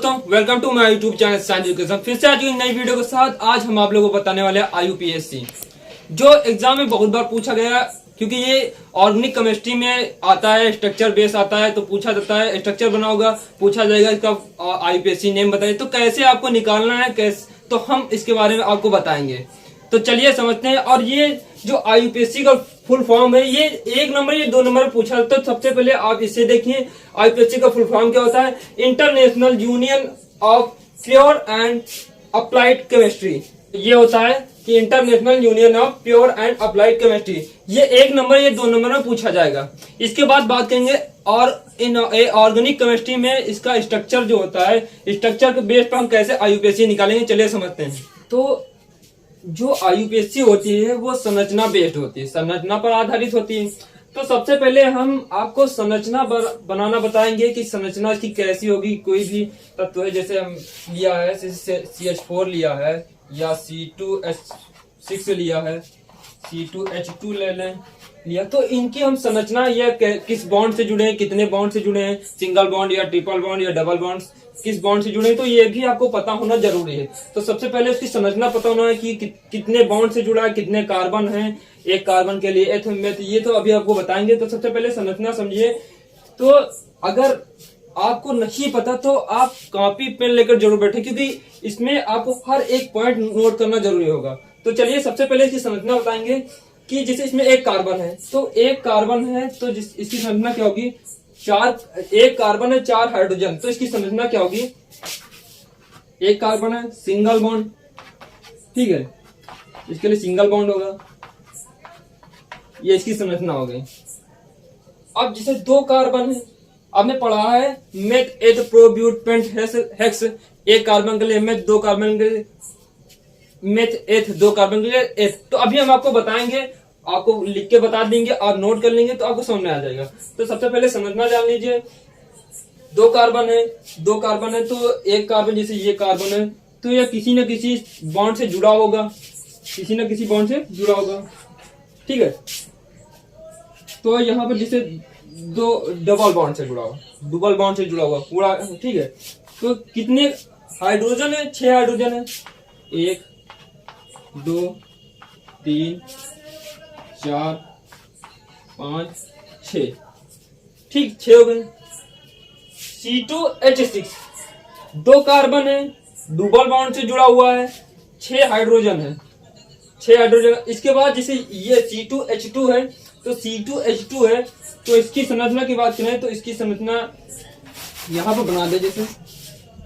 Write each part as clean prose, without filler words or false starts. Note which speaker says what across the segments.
Speaker 1: दोस्तों, welcome to my YouTube channel science education. फिर से आज एक नई वीडियो के साथ आज हम आप लोगों को बताने वाले हैं IUPAC, जो एग्जाम में बहुत बार पूछा गया, क्योंकि ये ऑर्गेनिक केमिस्ट्री में आता है, स्ट्रक्चर बेस आता है, तो पूछा जाता है स्ट्रक्चर बना होगा, पूछा जाएगा इसका IUPAC नेम बताइए, तो कैसे आपको निकालना है, कैसे, तो हम इसके बारे में आपको बताएंगे। तो चलिए समझते हैं। और ये जो IUPAC का फुल फॉर्म है, ये 1 नंबर ये 2 नंबर पूछा, तो सबसे पहले आप इसे देखिए। IUPAC का फुल फॉर्म क्या होता है? International union of pure and applied chemistry. ये होता है कि international union of pure and applied chemistry. ये 1 नंबर ये 2 नंबर में पूछा जाएगा। इसके बाद बात करेंगे और इन ऑर्गेनिक केमिस्ट्री में इसका स्ट्रक्चर जो होता है, स्ट्रक्चर के बेस पर हम कैसे IUPAC निकालेंगे, चलिए समझते हैं। तो जो IUPAC होती है वो संरचना बेस्ड होती है, संरचना पर आधारित होती है। तो सबसे पहले हम आपको संरचना बनाना बताएंगे कि संरचना इसकी कैसी होगी। कोई भी तत्व है, जैसे हम लिया है CH4 लिया है, या C2H6 लिया है, C2H2 ले लें लिया, तो इनकी हम संरचना या किस बॉन्ड से जुड़े हैं, कितने बॉन्ड से जुड़े हैं, सिंगल बॉन्ड या ट्रिपल बॉन्ड या डबल बॉन्ड, किस बॉन्ड से जुड़े हैं, तो ये भी आपको पता होना जरूरी है। तो सबसे पहले उसकी संरचना पता होना है कि कितने बॉन्ड से जुड़ा है, कितने कार्बन हैं, एक कार्बन के लिए एथ में, ये तो अभी आपको बताएंगे। तो सबसे पहले संरचना समझिए। तो अगर आपको नहीं पता तो आप कॉपी पेन लेकर जरूर बैठे, क्योंकि इसमें आपको हर एक पॉइंट नोट करना जरूरी होगा। तो चलिए सबसे पहले इसकी संरचना बताएंगे कि जैसे इसमें एक कार्बन है, तो एक कार्बन है तो इसकी संरचना क्या होगी? एक कार्बन है, 4 हाइड्रोजन, तो इसकी संरचना क्या होगी? एक कार्बन है, सिंगल बॉन्ड, ठीक है, इसके लिए सिंगल बॉन्ड होगा, ये इसकी संरचना हो गई। अब जैसे 2 कार्बन है, आपने पढ़ा है मेथ एथ प्रोब्यूटेंट हेक्स, एक कार्बन के लिए मेथ, 2 कार्बन के लिए मेथ एथ, 2 कार्बन के लिए एथ। तो अभी हम आपको बताएंगे, आपको लिख के बता देंगे, आप नोट कर लेंगे तो आपको समझ में आ जाएगा। तो सबसे पहले संरचना जान लीजिए। 2 कार्बन है, तो एक कार्बन, जैसे ये कार्बन है, तो यह किसी न किसी बॉन्ड से जुड़ा होगा, किसी न किसी बॉन्ड से जुड़ा होगा, ठीक है। तो यहाँ पर जैसे 2 डबल बॉन्ड से जुड़ा हुआ, डबल बॉन्ड से जुड़ा हुआ पूरा, ठीक है। तो कितने हाइड्रोजन है? 6 हाइड्रोजन है, 1 2 3 4 5 6, ठीक, 6 हो गए। C2H6, 2 कार्बन है, डबल बॉन्ड से जुड़ा हुआ है, 6 हाइड्रोजन है, 6 हाइड्रोजन। इसके बाद जैसे ये C2H2 है, तो C2H2 है, तो इसकी संरचना की बात करें तो इसकी संरचना यहां पर बना दे, जैसे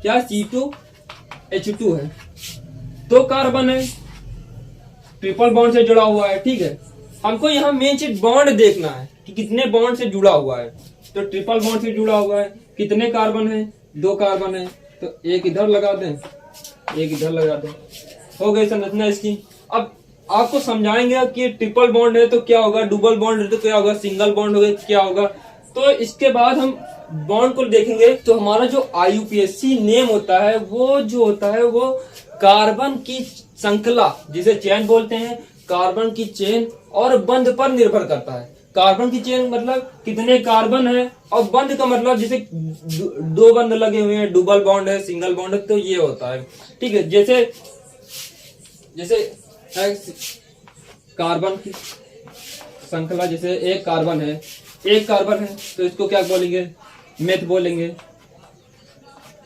Speaker 1: क्या C2H2 है, 2 कार्बन है, ट्रिपल बॉन्ड से जुड़ा हुआ है, ठीक है। हमको यहाँ मेन चीज बॉन्ड देखना है कि कितने बॉन्ड से जुड़ा हुआ है। तो ट्रिपल बॉन्ड से जुड़ा हुआ है, कितने कार्बन है? 2 कार्बन है, तो एक इधर लगा दें, एक इधर लगा दें, हो गई संरचना इसकी। अब आपको समझाएंगे कि ट्रिपल बॉन्ड है तो क्या होगा, डबल बॉन्ड है तो क्या होगा, सिंगल बॉन्ड होगा क्या होगा। तो इसके बाद हम बॉन्ड को देखेंगे। तो हमारा जो IUPAC नेम होता है, वो जो होता है वो कार्बन की श्रृंखला, जिसे चेन बोलते हैं, कार्बन की चेन और बंध पर निर्भर करता है। कार्बन की चेन मतलब कितने कार्बन है, और बंध का मतलब जैसे 2 बंध लगे हुए हैं, डबल बॉन्ड है, सिंगल बॉन्ड है, तो ये होता है, ठीक है। जैसे कार्बन की श्रृंखला, जैसे एक कार्बन है, तो इसको क्या बोलेंगे? मेथ बोलेंगे,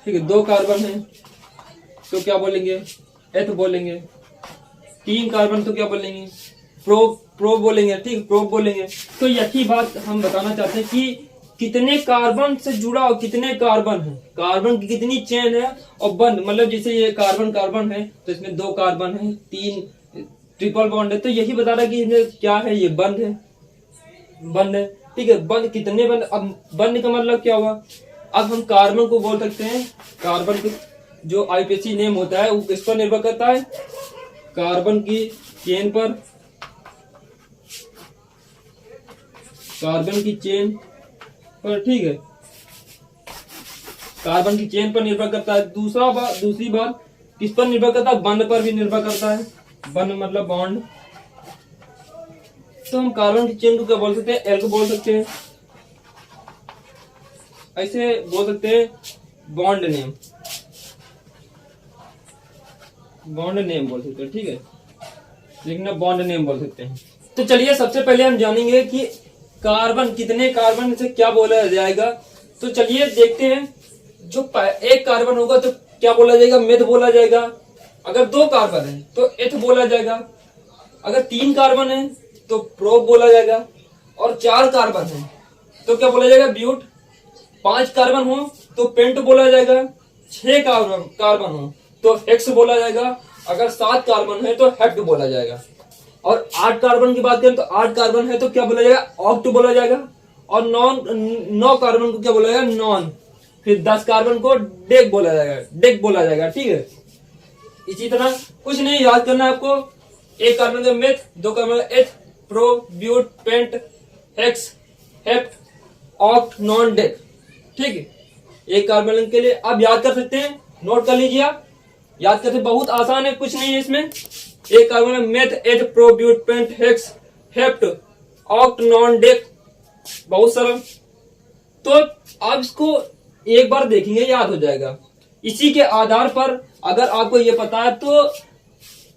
Speaker 1: ठीक है। 2 कार्बन है तो क्या बोलेंगे? एथ बोलेंगे। 3 कार्बन तो क्या बोलेंगे? प्रोब बोलेंगे, ठीक, प्रोब बोलेंगे। तो यही बात हम बताना चाहते हैं कि कितने कार्बन से जुड़ा और कितने कार्बन है, कार्बन की कितनी चेन है, और बंध मतलब जैसे ये कार्बन है, तो इसमें 2 कार्बन है, 3 ट्रिपल बॉन्ड है, तो यही बता रहा है कि इसमें क्या है, ये बंध है, ठीक है। बंध कितने बंध, अब बंध का मतलब क्या हुआ? अब हम कार्बन को बोल सकते हैं, कार्बन को जो IUPAC नेम होता है वो किस पर निर्भर करता है? कार्बन की चेन पर, कार्बन की चेन पर, ठीक है, कार्बन की चेन पर निर्भर करता है। दूसरी बात किस पर निर्भर करता है? बंध पर भी निर्भर करता है, बंध मतलब बॉन्ड। तो हम कार्बन की चेन को क्या बोल सकते हैं? एल को बोल सकते हैं, ऐसे बोल सकते हैं बॉन्ड नेम, बॉन्ड नेम बोल सकते हैं, ठीक है, लिखना बॉन्ड नेम बोल सकते हैं। तो चलिए सबसे पहले हम जानेंगे कि कार्बन, कितने कार्बन से क्या बोला जाएगा। तो चलिए देखते हैं। जो एक कार्बन होगा तो क्या बोला जाएगा, मेथ बोला जाएगा। अगर 2 कार्बन है तो एथ बोला जाएगा। अगर 3 कार्बन है तो प्रोप बोला जाएगा। और 4 कार्बन है तो क्या बोला जाएगा, ब्यूट। 5 कार्बन हो तो पेंट बोला जाएगा। 6 कार्बन हो तो हेक्स बोला जाएगा। अगर 7 कार्बन है तो हेप्ट बोला जाएगा। और 8 कार्बन की बात करें तो 8 कार्बन है तो क्या बोला जाएगा, ऑक्ट बोला जाएगा। और 9 कार्बन को क्या बोला जाएगा, नॉन। फिर 10 कार्बन को डेक बोला जाएगा, ठीक है। इसी तरह कुछ नहीं याद करना है आपको। 1 कार्बन का मेथ, 2 कार्बन का eth, pro, but, pent, hex, hept, oct, non, dec, ठीक है। 1 कार्बन के लिए आप याद कर सकते हैं, नोट कर लीजिए आप। याद करते बहुत आसान है, कुछ नहीं है इसमें। 1 कार्बन में meth, eth, pro, but, pent, hex, hept, oct, non, dec, बहुत सरल। तो आप इसको एक बार देखेंगे, याद हो जाएगा। इसी के आधार पर अगर आपको ये पता है तो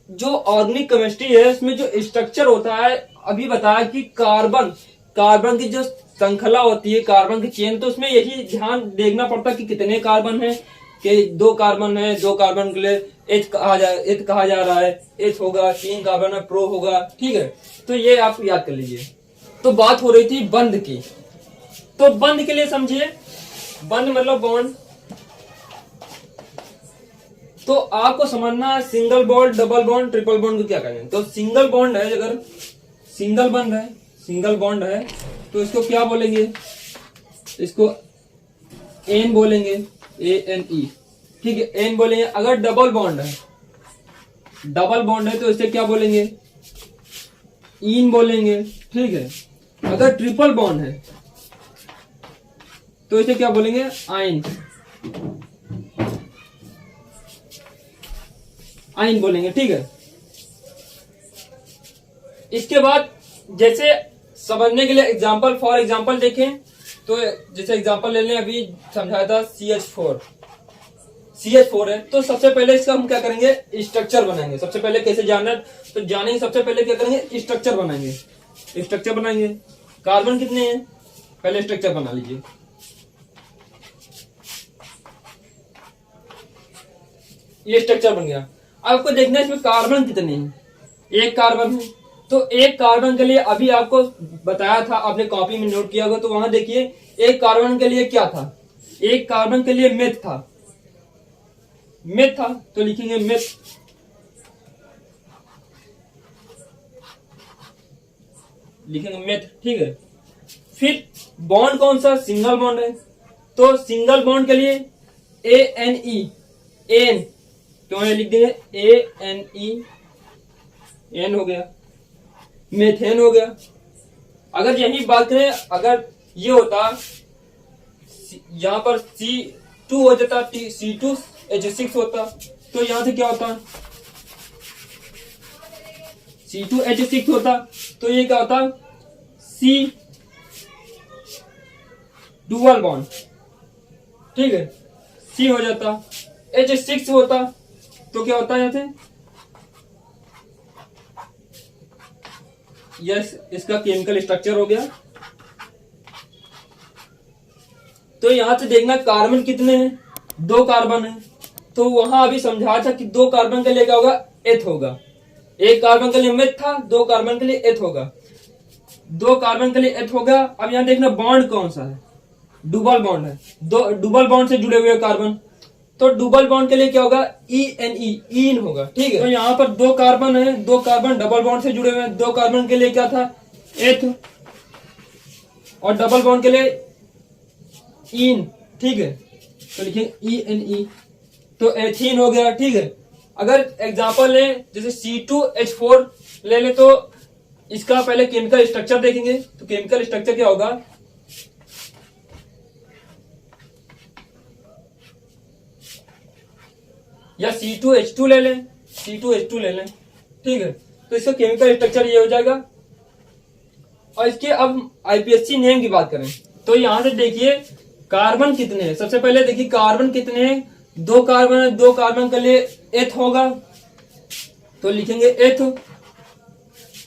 Speaker 1: जो ऑर्गेनिक केमिस्ट्री है इसमें जो स्ट्रक्चर होता है, अभी बताया कि कार्बन की जो श्रृंखला होती है, कार्बन की चेन, तो उसमें यही ध्यान देखना पड़ता है कि कितने कार्बन है, कि 2 कार्बन है, 2 कार्बन के लिए एच कहा जा रहा है, एच होगा। 3 कार्बन है, प्रो होगा, ठीक है। तो ये आप याद कर लीजिए। तो बात हो रही थी बंध की। तो बंध के लिए समझिए, बंध मतलब बॉन्ड। तो आपको समझना है single bond, double bond, triple bond को क्या कहेंगे। तो सिंगल बॉन्ड है, अगर सिंगल बॉन्ड है तो इसको क्या बोलेंगे, इसको एन बोलेंगे, ANE, ठीक है, एन बोलेंगे। अगर डबल बॉन्ड है तो इसे क्या बोलेंगे, इन बोलेंगे, ठीक है। अगर ट्रिपल बॉन्ड है तो इसे क्या बोलेंगे, आइन बोलेंगे, ठीक है। इसके बाद जैसे समझने के लिए एग्जांपल, फॉर एग्जांपल देखें तो जैसे एग्जांपल ले लें, अभी समझाया था CH4 है। तो सबसे पहले इसका हम क्या करेंगे, स्ट्रक्चर बनाएंगे। सबसे पहले कैसे जानना, तो जानेंगे। सबसे पहले क्या करेंगे, स्ट्रक्चर बनाएंगे। कार्बन कितने हैं, पहले स्ट्रक्चर बना लीजिए। ये स्ट्रक्चर बन गया। आपको देखना है इसमें कार्बन कितने हैं। 1 कार्बन है तो 1 कार्बन के लिए अभी आपको बताया था, आपने कॉपी में नोट किया होगा, तो वहां देखिए 1 कार्बन के लिए क्या था, 1 कार्बन के लिए मेथ था, तो लिखेंगे मेथ, ठीक है। फिर बॉन्ड कौन सा, सिंगल बॉन्ड है, तो सिंगल बॉन्ड के लिए ANE, एन क्यों लिख देंगे, ANE, एन हो गया, मेथेन हो गया। अगर यही बात करें, अगर ये होता यहाँ पर C2 हो जाता, C2H6 होता, तो यहां से क्या होता, C2H6 होता, तो ये क्या होता, C डुअल बॉन्ड, ठीक है, C हो जाता। H6 होता तो क्या होता है, यहां से यस, इसका केमिकल स्ट्रक्चर हो गया। तो यहां से देखना कार्बन कितने हैं, 2 कार्बन है, तो वहां अभी समझाया था कि 2 कार्बन के लिए क्या होगा, एथ होगा। 1 कार्बन के लिए मेथ था, 2 कार्बन के लिए एथ होगा, 2 कार्बन के लिए एथ होगा। अब यहां देखना बॉन्ड कौन सा है, डबल बॉन्ड है, 2 डबल बॉन्ड से जुड़े हुए कार्बन, तो डबल बॉन्ड के लिए क्या होगा, ENE, इन होगा, ठीक है। तो यहाँ पर 2 कार्बन है, 2 कार्बन डबल बॉन्ड से जुड़े हुए हैं, 2 कार्बन के लिए क्या था, एथ, और डबल बॉन्ड के लिए इन, ठीक है, तो लिखेंगे ENE, तो एथीन हो गया, ठीक है। अगर एग्जांपल ले, जैसे C2H4 ले ले, तो इसका पहले केमिकल स्ट्रक्चर देखेंगे। तो केमिकल स्ट्रक्चर क्या होगा, या C2H2 ले लें, ठीक है। तो इसका केमिकल स्ट्रक्चर ये हो जाएगा। और इसके अब IPSC नेम की बात करें तो यहां से देखिए कार्बन कितने हैं। सबसे पहले देखिए कार्बन कितने हैं, 2 कार्बन है, 2 कार्बन के लिए एथ होगा, तो लिखेंगे एथ।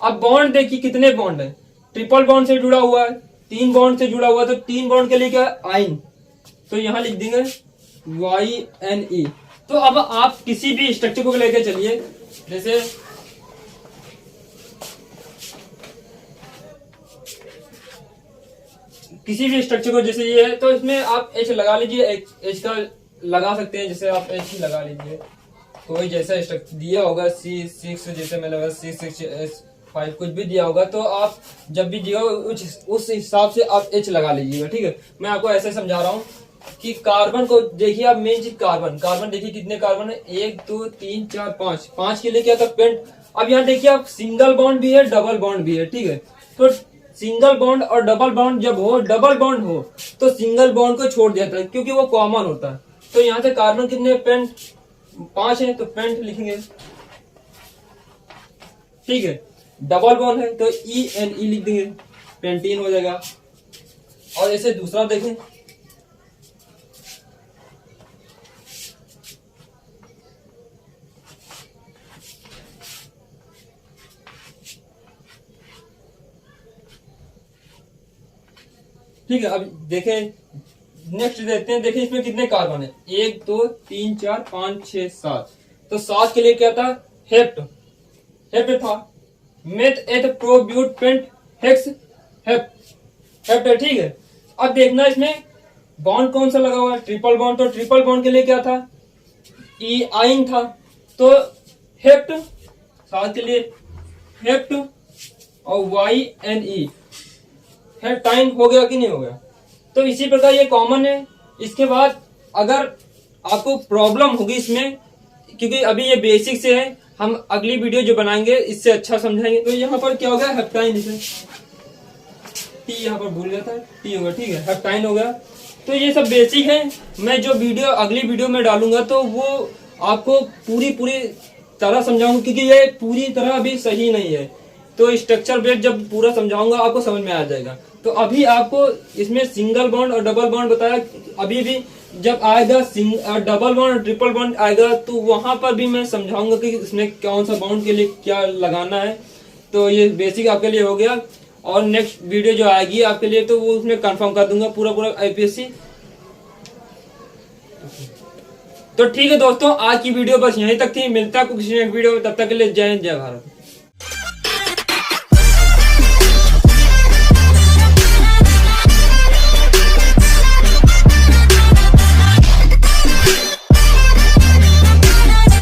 Speaker 1: अब बॉन्ड देखिए कितने बॉन्ड है, ट्रिपल बॉन्ड से जुड़ा हुआ है, 3 बॉन्ड से जुड़ा हुआ है, तो 3 बॉन्ड के लिए क्या है आइन, तो यहां लिख देंगे YNE। तो अब आप किसी भी स्ट्रक्चर को लेकर चलिए, जैसे किसी भी स्ट्रक्चर को, जैसे ये है तो इसमें आप H लगा लीजिए, H का लगा सकते हैं, जैसे आप H ही लगा लीजिए, कोई जैसा स्ट्रक्चर दिया होगा C6, जैसे मैं लगा C6H5 कुछ भी दिया होगा, तो आप जब भी दिया उस हिसाब से आप H लगा लीजिएगा, ठीक है। मैं आपको ऐसे समझा रहा हूँ कि कार्बन को देखिए आप, मेन चीज कार्बन देखिए कितने कार्बन है, 1 2 3 4 5 के लिए क्या था पेंट। अब यहाँ देखिए आप सिंगल बॉन्ड भी है, डबल बॉन्ड भी है, ठीक है। तो सिंगल बॉन्ड और डबल बॉन्ड जब हो, डबल बॉन्ड हो तो सिंगल बॉन्ड को छोड़ देता है क्योंकि वो कॉमन होता है। तो यहाँ से कार्बन कितने पेंट 5 है, तो पेंट लिखेंगे, ठीक है। डबल बॉन्ड है तो ENE लिख देंगे, पेंटीन हो जाएगा। और ऐसे दूसरा देखें, ठीक है। अब देखें नेक्स्ट देखते हैं, देखिए इसमें कितने कार्बन है, 1 2 3 4 5 6 7, तो 7 के लिए क्या था हेप्ट, हेप्ट था, मेथ एथ प्रोब्यूट पेंट हेक्स हेप्ट है, ठीक है। अब देखना इसमें बॉन्ड कौन सा लगा हुआ है, ट्रिपल बॉन्ड, तो ट्रिपल बॉन्ड के लिए क्या था आइन था, तो हेप्ट, 7 के लिए हेप्ट और YNE हेप्टाइन हो गया कि नहीं हो गया। तो इसी प्रकार ये कॉमन है। इसके बाद अगर आपको प्रॉब्लम होगी इसमें, क्योंकि अभी ये बेसिक से है, हम अगली वीडियो जो बनाएंगे इससे अच्छा समझाएंगे। तो यहाँ पर क्या हो गया हेप्टाइन, इसे टी यहाँ पर भूल गया था, टी होगा, ठीक है, हेप्टाइन हो गया। तो ये सब बेसिक है, मैं जो वीडियो अगली वीडियो में डालूंगा तो वो आपको पूरी तरह समझाऊंगा, क्योंकि ये पूरी तरह अभी सही नहीं है। तो स्ट्रक्चर बेस जब पूरा समझाऊंगा आपको समझ में आ जाएगा। तो अभी आपको इसमें सिंगल बॉन्ड और डबल बॉन्ड बताया, अभी भी जब आएगा डबल बॉन्ड और ट्रिपल बॉन्ड आएगा तो वहां पर भी मैं समझाऊंगा कि इसमें कौन सा बॉन्ड के लिए क्या लगाना है। तो ये बेसिक आपके लिए हो गया, और नेक्स्ट वीडियो जो आएगी आपके लिए तो वो उसमें कंफर्म कर दूंगा पूरा IPSC। तो ठीक है दोस्तों, आज की वीडियो बस यहीं तक थी, मिलता है कुछ नेक्स्ट वीडियो में, तब तक के लिए जय हिंद जय भारत।